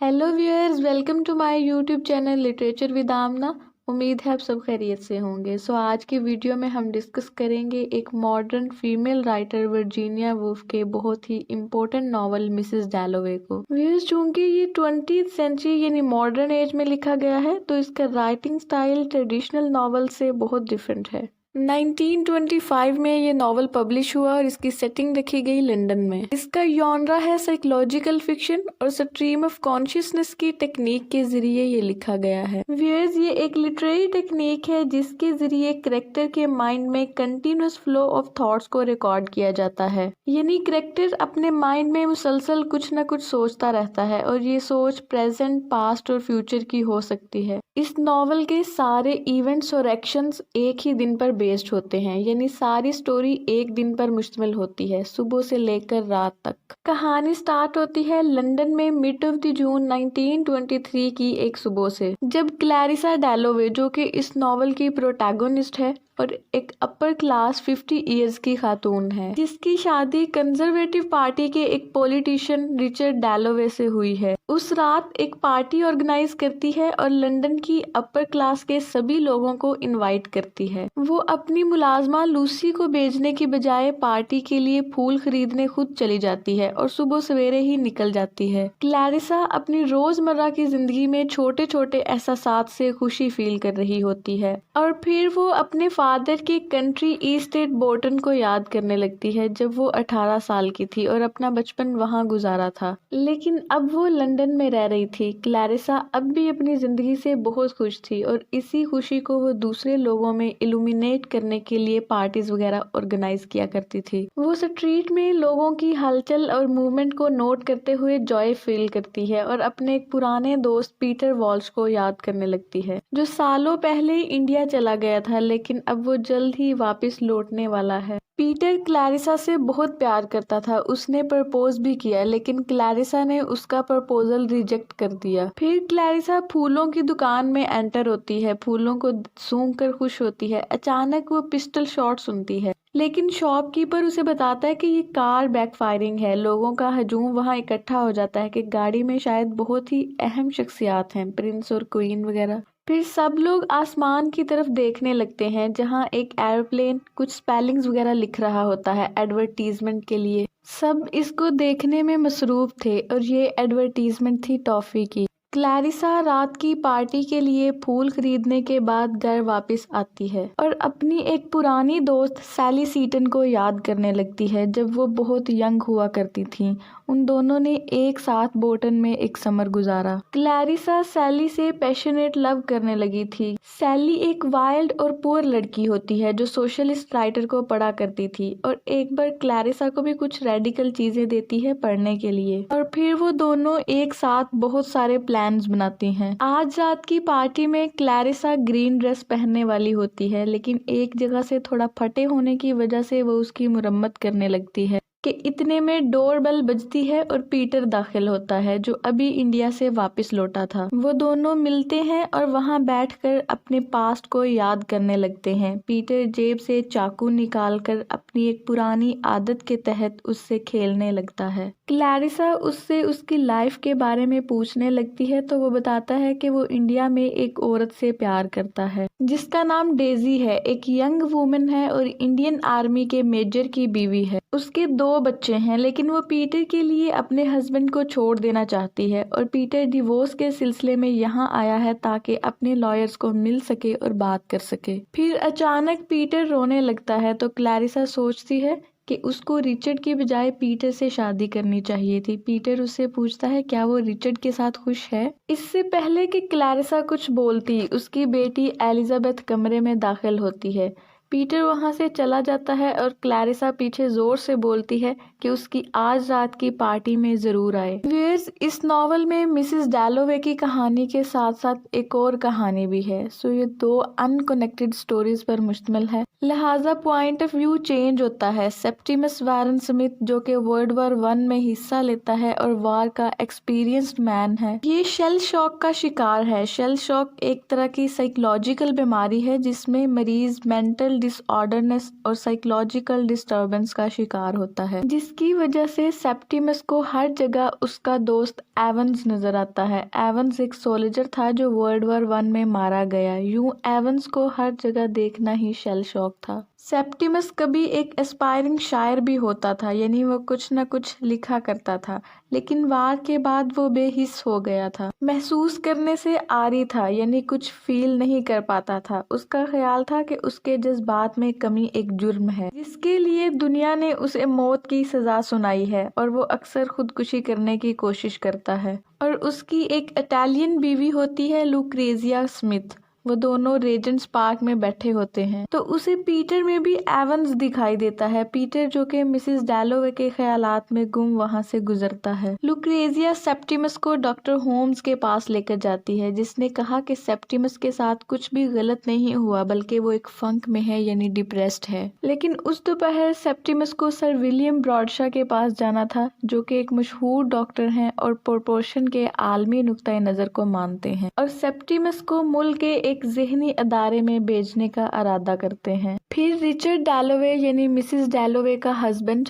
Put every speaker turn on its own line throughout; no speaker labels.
Hello viewers, welcome to my YouTube channel literature with Amna. उम्मीद है आप सब खैरियत से होंगे। आज की वीडियो में हम डिस्कस करेंगे एक modern female writer Virginia Woolf के बहुत ही इम्पोर्टेंट नॉवल मिसेस डैलोवे को। व्यूअर्स, चूंकि ये 20th सेंचुरी यानी मॉडर्न एज में लिखा गया है तो इसका राइटिंग स्टाइल ट्रेडिशनल नॉवल से बहुत डिफरेंट है। 1925 में ये नॉवल पब्लिश हुआ और इसकी सेटिंग रखी गई लंदन में। इसका जॉनरा है साइकोलॉजिकल फिक्शन और स्ट्रीम ऑफ कॉन्शियसनेस की टेक्निक के जरिए ये लिखा गया है। व्यूअर्स, ये एक लिटरेरी टेक्निक है जिसके जरिए करेक्टर के माइंड में कंटिन्यूअस फ्लो ऑफ थॉट्स को रिकॉर्ड किया जाता है। यानी करेक्टर अपने माइंड में मुसलसल कुछ न कुछ सोचता रहता है और ये सोच प्रेजेंट, पास्ट और फ्यूचर की हो सकती है। इस नॉवल के सारे इवेंट्स और एक्शंस एक ही दिन पर बेस्ड होते हैं, यानी सारी स्टोरी एक दिन पर मुश्तमिल होती है, सुबह से लेकर रात तक। कहानी स्टार्ट होती है लंदन में मिड ऑफ द जून 1923 की एक सुबह से, जब क्लैरिसा डैलोवे, जो कि इस नॉवल की प्रोटैगोनिस्ट है और एक अपर क्लास 50 इयर्स की खातून है, जिसकी शादी कंजर्वेटिव पार्टी के एक पॉलिटिशियन रिचर्ड डैलोवे से हुई है, उस रात एक पार्टी ऑर्गेनाइज करती है और लंदन की अपर क्लास के सभी लोगों को इनवाइट करती है। वो अपनी मुलाजमा लूसी को भेजने की बजाय पार्टी के लिए फूल खरीदने खुद चली जाती है और सुबह सवेरे ही निकल जाती है। क्लैरिसा अपनी रोजमर्रा की जिंदगी में छोटे छोटे एहसासात से खुशी फील कर रही होती है और फिर वो अपने फादर के कंट्री ईस्ट एट बोर्टन को याद करने लगती है, जब वो 18 साल की थी और अपना बचपन वहाँ गुजारा था। लेकिन अब वो लंदन में रह रही थी। क्लैरिसा अब भी अपनी जिंदगी से बहुत खुश थी और इसी खुशी को वो दूसरे लोगों में इल्यूमिनेट करने के लिए पार्टीज वगैरह ऑर्गेनाइज किया करती थी। वो स्ट्रीट में लोगों की हलचल और मूवमेंट को नोट करते हुए जॉय फील करती है और अपने एक पुराने दोस्त पीटर वॉल्श को याद करने लगती है, जो सालों पहले इंडिया चला गया था लेकिन अब वो जल्द ही वापस लौटने वाला है। पीटर क्लैरिसा से बहुत प्यार करता था, उसने प्रपोज भी किया लेकिन क्लैरिसा ने उसका प्रपोजल रिजेक्ट कर दिया। फिर क्लैरिसा फूलों की दुकान में एंटर होती है, फूलों को सूंघकर खुश होती है। अचानक वो पिस्टल शॉट सुनती है, लेकिन शॉपकीपर उसे बताता है कि ये कार बैकफायरिंग है। लोगों का हजूम वहाँ इकट्ठा हो जाता है कि गाड़ी में शायद बहुत ही अहम शख्सियात हैं, प्रिंस और क्वीन वगैरह। फिर सब लोग आसमान की तरफ देखने लगते हैं जहां एक एरोप्लेन कुछ स्पेलिंग्स वगैरह लिख रहा होता है एडवर्टीजमेंट के लिए। सब इसको देखने में मसरूफ थे और ये एडवर्टीजमेंट थी टॉफी की। क्लैरिसा रात की पार्टी के लिए फूल खरीदने के बाद घर वापस आती है और अपनी एक पुरानी दोस्त सैली सीटन को याद करने लगती है, जब वो बहुत यंग हुआ करती थी। उन दोनों ने एक साथ बोटन में एक समर गुजारा। क्लैरिसा सैली से पैशनेट लव करने लगी थी। सैली एक वाइल्ड और पुअर लड़की होती है जो सोशलिस्ट राइटर को पढ़ा करती थी और एक बार क्लैरिसा को भी कुछ रेडिकल चीजें देती है पढ़ने के लिए और फिर वो दोनों एक साथ बहुत सारे प्लान्स बनाती हैं। आज रात की पार्टी में क्लैरिसा ग्रीन ड्रेस पहनने वाली होती है, लेकिन एक जगह से थोड़ा फटे होने की वजह से वो उसकी मुरम्मत करने लगती है कि इतने में डोर बेल बजती है और पीटर दाखिल होता है, जो अभी इंडिया से वापस लौटा था। वो दोनों मिलते हैं और वहां बैठकर अपने पास्ट को याद करने लगते हैं। पीटर जेब से चाकू निकालकर अपनी एक पुरानी आदत के तहत उससे खेलने लगता है। क्लैरिसा उससे उसकी लाइफ के बारे में पूछने लगती है तो वो बताता है कि वो इंडिया में एक औरत से प्यार करता है जिसका नाम डेजी है, एक यंग वुमन है और इंडियन आर्मी के मेजर की बीवी है। उसके 2 बच्चे हैं, लेकिन वो पीटर के लिए अपने हस्बैंड को छोड़ देना चाहती है और पीटर डिवोर्स के सिलसिले में यहाँ आया है ताकि अपने लॉयर्स को मिल सके और बात कर सके। फिर अचानक पीटर रोने लगता है तो क्लैरिसा सोचती है कि उसको रिचर्ड की बजाय पीटर से शादी करनी चाहिए थी। पीटर उससे पूछता है क्या वो रिचर्ड के साथ खुश है। इससे पहले कि क्लैरिसा कुछ बोलती, उसकी बेटी एलिजाबेथ कमरे में दाखिल होती है। पीटर वहां से चला जाता है और क्लैरिसा पीछे जोर से बोलती है कि उसकी आज रात की पार्टी में जरूर आए। व्यूअर्स, इस नॉवल में मिसेस डैलोवे की कहानी के साथ साथ एक और कहानी भी है। ये 2 अनकनेक्टेड स्टोरीज पर मुश्तमिल है, लिहाजा पॉइंट ऑफ व्यू चेंज होता है। सेप्टिमस वारन स्मिथ, जो कि वर्ल्ड वॉर 1 में हिस्सा लेता है और वार का एक्सपीरियंस्ड मैन है, ये शेल शॉक का शिकार है। शेल शॉक एक तरह की साइकोलॉजिकल बीमारी है जिसमें मरीज मेंटल मेंटल डिसऑर्डरनेस और साइकोलॉजिकल डिस्टर्बेंस का शिकार होता है, जिसकी वजह से सेप्टिमस को हर जगह उसका दोस्त एवंस नजर आता है। एवंस एक सोल्जर था जो वर्ल्ड वॉर 1 में मारा गया। यूं एवंस को हर जगह देखना ही शेल शॉक था। सेप्टिमस कभी एक एस्पायरिंग शायर भी होता था, यानी वो कुछ न कुछ लिखा करता था, लेकिन वार के बाद वो बेहिस हो गया था। महसूस करने से आरी था, यानी कुछ फील नहीं कर पाता था। उसका ख्याल था कि उसके जज्बात में कमी एक जुर्म है, जिसके लिए दुनिया ने उसे मौत की सजा सुनाई है, और वो अक्सर खुदकुशी करने की कोशिश करता है। और उसकी एक इटालियन बीवी होती है, लुक्रेजिया स्मिथ। वो दोनों रेजेंट्स पार्क में बैठे होते हैं, तो उसे पीटर में भी एवंस दिखाई देता है। पीटर जो कि मिसेस डैलोवे के ख्यालात में गुम वहां से गुजरता है। लुक्रेजिया सेप्टिमस को डॉक्टर होम्स के पास लेकर जाती है, जिसने कहा कि सेप्टिमस के साथ कुछ भी गलत नहीं हुआ, बल्कि वो एक फंक में है, यानी डिप्रेस्ड है। लेकिन उस दोपहर सेप्टिमस को सर विलियम ब्रॉडशा के पास जाना था, जो कि एक मशहूर डॉक्टर हैं और प्रोपोर्शन के आलमी नुक्ता नजर को मानते हैं, और सेप्टिमस को मुल्क के एक ज़हनी अदारे में भेजने का इरादा करते हैं। फिर रिचर्ड डैलोवे यानी मिसेस डैलोवे का हस्बैंड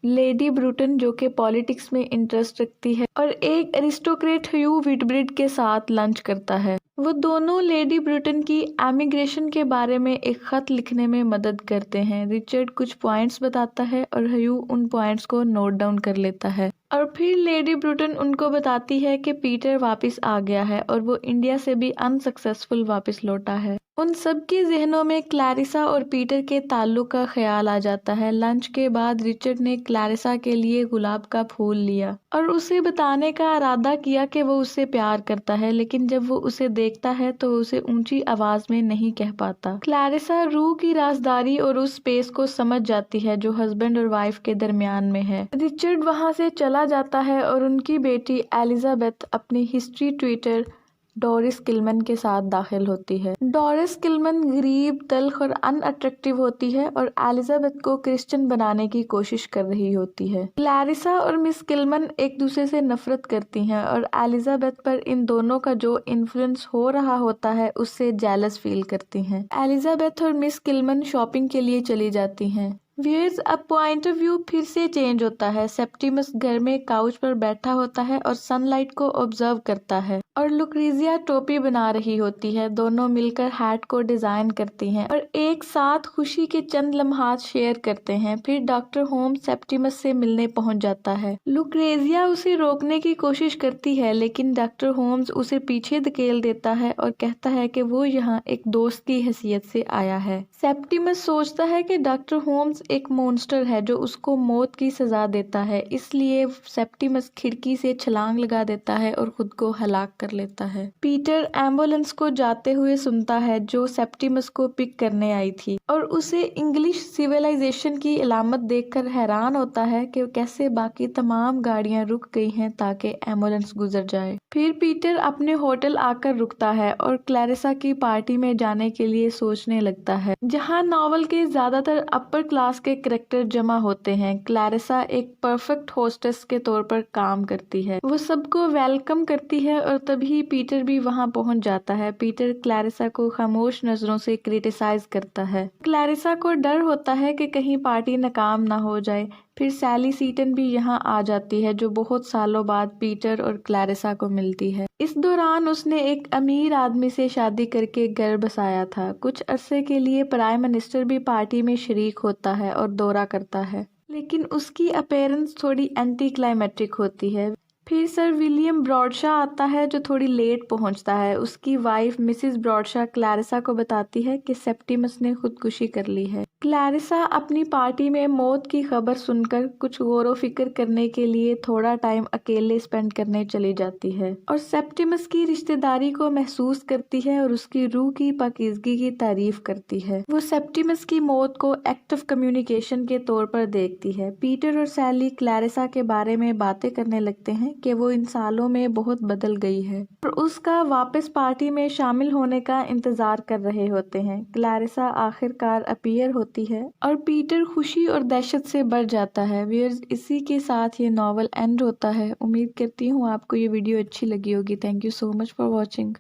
लेडी ब्रूटन, जो कि पॉलिटिक्स में इंटरेस्ट रखती है, और एक एरिस्टोक्रेट ह्यू विटब्रिड के साथ लंच करता है। वो दोनों लेडी ब्रूटन की एमिग्रेशन के बारे में एक खत लिखने में मदद करते हैं। रिचर्ड कुछ पॉइंट्स बताता है और ह्यू उन पॉइंट्स को नोट डाउन कर लेता है, और फिर लेडी ब्रूटन उनको बताती है कि पीटर वापस आ गया है और वो इंडिया से भी अनसक्सेसफुल वापस लौटा है। उन सब के जहनों में क्लैरिसा और पीटर के ताल्लुक का ख्याल आ जाता है। लंच के बाद रिचर्ड ने क्लैरिसा के लिए गुलाब का फूल लिया और उसे बताने का इरादा किया कि वो उससे प्यार करता है, लेकिन जब वो उसे देखता है तो उसे ऊंची आवाज में नहीं कह पाता। क्लैरिसा रूह की राजदारी और उस स्पेस को समझ जाती है जो हस्बैंड और वाइफ के दरमियान में है। रिचर्ड वहां से चला जाता है और उनकी बेटी एलिजाबेथ अपनी हिस्ट्री ट्विटर डोरिस किलमैन के साथ दाखिल होती है। डोरिस किलमैन गरीब, तल्ख और अनअट्रैक्टिव होती है और एलिजाबेथ को क्रिश्चियन बनाने की कोशिश कर रही होती है। क्लैरिसा और मिस किलमैन एक दूसरे से नफरत करती हैं और एलिजाबेथ पर इन दोनों का जो इन्फ्लुएंस हो रहा होता है उससे जेलस फील करती हैं। एलिजाबेथ और मिस किलमैन शॉपिंग के लिए चली जाती हैं। व्यूअर्स, अब पॉइंट ऑफ व्यू फिर से चेंज होता है। सेप्टिमस घर में काउच पर बैठा होता है और सनलाइट को ऑब्जर्व करता है, और लुक्रेजिया टोपी बना रही होती है। दोनों मिलकर हैट को डिजाइन करती हैं और एक साथ खुशी के चंद लम्हात शेयर करते हैं। फिर डॉक्टर होम्स सेप्टिमस से मिलने पहुंच जाता है। लुक्रेजिया उसे रोकने की कोशिश करती है, लेकिन डॉक्टर होम्स उसे पीछे धकेल देता है और कहता है कि वो यहाँ एक दोस्त की हैसियत से आया है। सेप्टिमस सोचता है कि डॉक्टर होम्स एक मॉन्स्टर है जो उसको मौत की सजा देता है, इसलिए सेप्टिमस खिड़की से छलांग लगा देता है और खुद को हलाक कर लेता है। पीटर एम्बुलेंस को जाते हुए सुनता है जो सेप्टिमस को पिक करने आई थी, और उसे इंग्लिश सिविलाइजेशन की अलामत देखकर हैरान होता है कि कैसे बाकी तमाम गाड़ियां रुक गई हैं ताकि एम्बुलेंस गुजर जाए। फिर पीटर अपने होटल आकर रुकता है और क्लैरिसा की पार्टी में जाने के लिए सोचने लगता है, जहां नॉवल के ज्यादातर अपर क्लास के कैरेक्टर जमा होते हैं। क्लैरिसा एक परफेक्ट होस्टेस के तौर पर काम करती है। वो सबको वेलकम करती है और तभी पीटर भी वहां पहुंच जाता है। पीटर क्लैरिसा को खामोश नजरों से क्रिटिसाइज करता है। क्लैरिसा को डर होता है कि कहीं पार्टी नाकाम ना हो जाए। फिर सैली सीटन भी यहाँ आ जाती है, जो बहुत सालों बाद पीटर और क्लैरिसा को मिलती है। इस दौरान उसने एक अमीर आदमी से शादी करके घर बसाया था। कुछ अरसे के लिए प्राइम मिनिस्टर भी पार्टी में शरीक होता है और दौरा करता है, लेकिन उसकी अपीयरेंस थोड़ी एंटी क्लाइमेटिक होती है। फिर सर विलियम ब्रॉडशा आता है जो थोड़ी लेट पहुंचता है। उसकी वाइफ मिसेस ब्रॉडशा क्लैरिसा को बताती है कि सेप्टिमस ने खुदकुशी कर ली है। क्लैरिसा अपनी पार्टी में मौत की खबर सुनकर कुछ गौर फिक्र करने के लिए थोड़ा टाइम अकेले स्पेंड करने चली जाती है और सेप्टिमस की रिश्तेदारी को महसूस करती है और उसकी रूह की पाकीज़गी की तारीफ करती है। वो सेप्टिमस की मौत को एक्ट ऑफ कम्युनिकेशन के तौर पर देखती है। पीटर और सैली क्लैरिसा के बारे में बातें करने लगते हैं कि वो इन सालों में बहुत बदल गई है और उसका वापस पार्टी में शामिल होने का इंतजार कर रहे होते हैं। क्लैरिसा आखिरकार अपीयर होती है और पीटर खुशी और दहशत से भर जाता है। व्यूअर्स, इसी के साथ ये नॉवल एंड होता है। उम्मीद करती हूँ आपको ये वीडियो अच्छी लगी होगी। Thank you so much for watching.